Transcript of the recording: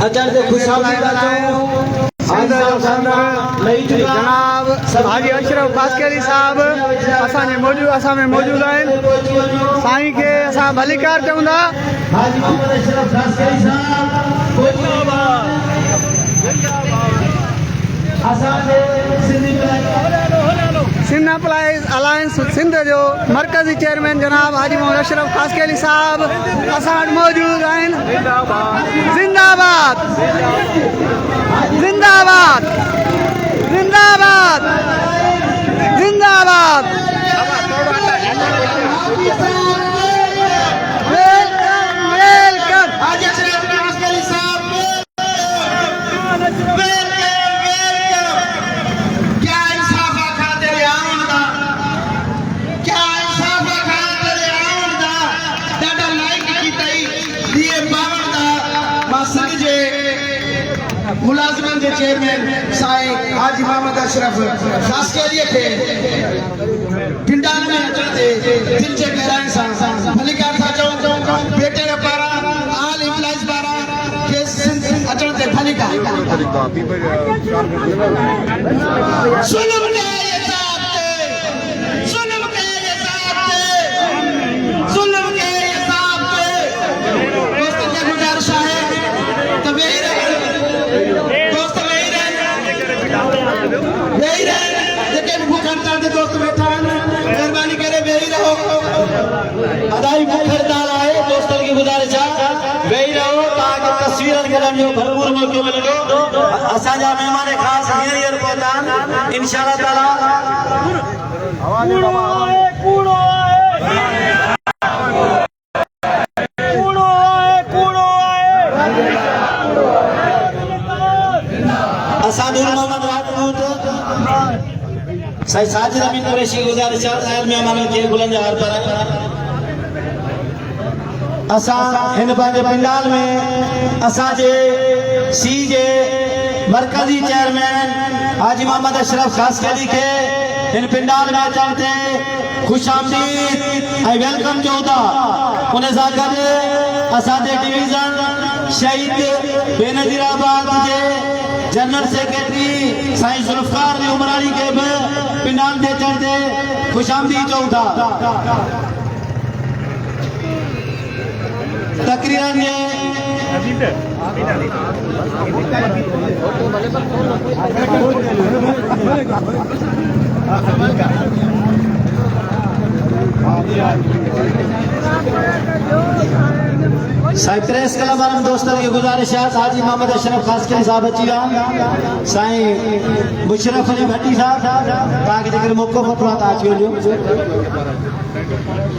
अचर से खुशामदीद जनाब हाजी अशरफ कासकेली साहब असां में मौजूद आहिनि। साईं खे असां भलीकार चवंदा। हाजी मोहम्मद अशरफ कासकेली साहब सिंध अप्लाइज अलायंस सिंध जो मरकज़ी चेयरमैन जनाब हाजी मोहम्मद अशरफ कासकेली साहब असां वटि मौजूद आहिनि। जिंदाबाद जिंदाबाद जिंदाबाद जिंदाबाद। वेलकम वेलकम हाजी अशरफ कासकेली साहब मुलाजमन के चेयरमैन साईं हाजी मोहम्मद अशरफ कासकेली खे पिंडान में अचण ते दिल जे गहराई सां भलीकार था चऊं बेटे रे पारा आल इम्प्लाइज पारा के अचण ते भलीकार जुल्म के हिसाब ते जुल्म के हिसाब ते जुल्म के हिसाब ते दोस्त के गुजारिश है तबे दोस्त बैठा मेहरबानी करे वेही रहो। अदाई भूख हड़ताल है दोस्तन की गुजारिश है वेही रहो ताकि तस्वीरन करण जो भरपूर मौको मिलेगो। असांजा मेहमान खास हींअर पहुता इंशाअल्लाह ताला। असां नूर मोहम्मद राजपूत साईं साजिद अमीन कुरैशी गुजारिश है मेहमान के बुलंद हार पर असां हिन पंहिंजे पंडाल में असां जे सी जे मरकज़ी चेयरमैन हाजी मोहम्मद अशरफ कासकेली के हिन पंडाल में अचण ते खुशामदीद ऐं वेलकम चऊं था। उन सां गॾु असां जे डिवीज़न शहीद बेनज़ीराबाद जे जनरल सेक्रेटरी साईं जुल्फकार जी उमरानी के भी पिंडाल ते चढ़ते खुशामदीद चऊं था। तकरीरन जे साईं प्रेस क्लब वारनि दोस्तनि खे गुज़ारिश आहे हाजी मोहम्मद अशरफ कासकेली साहब अची विया साईं मुशरफ अली भट्टी साहब तव्हांखे जेकर मौक़ो खपो आहे तव्हां अची वञो।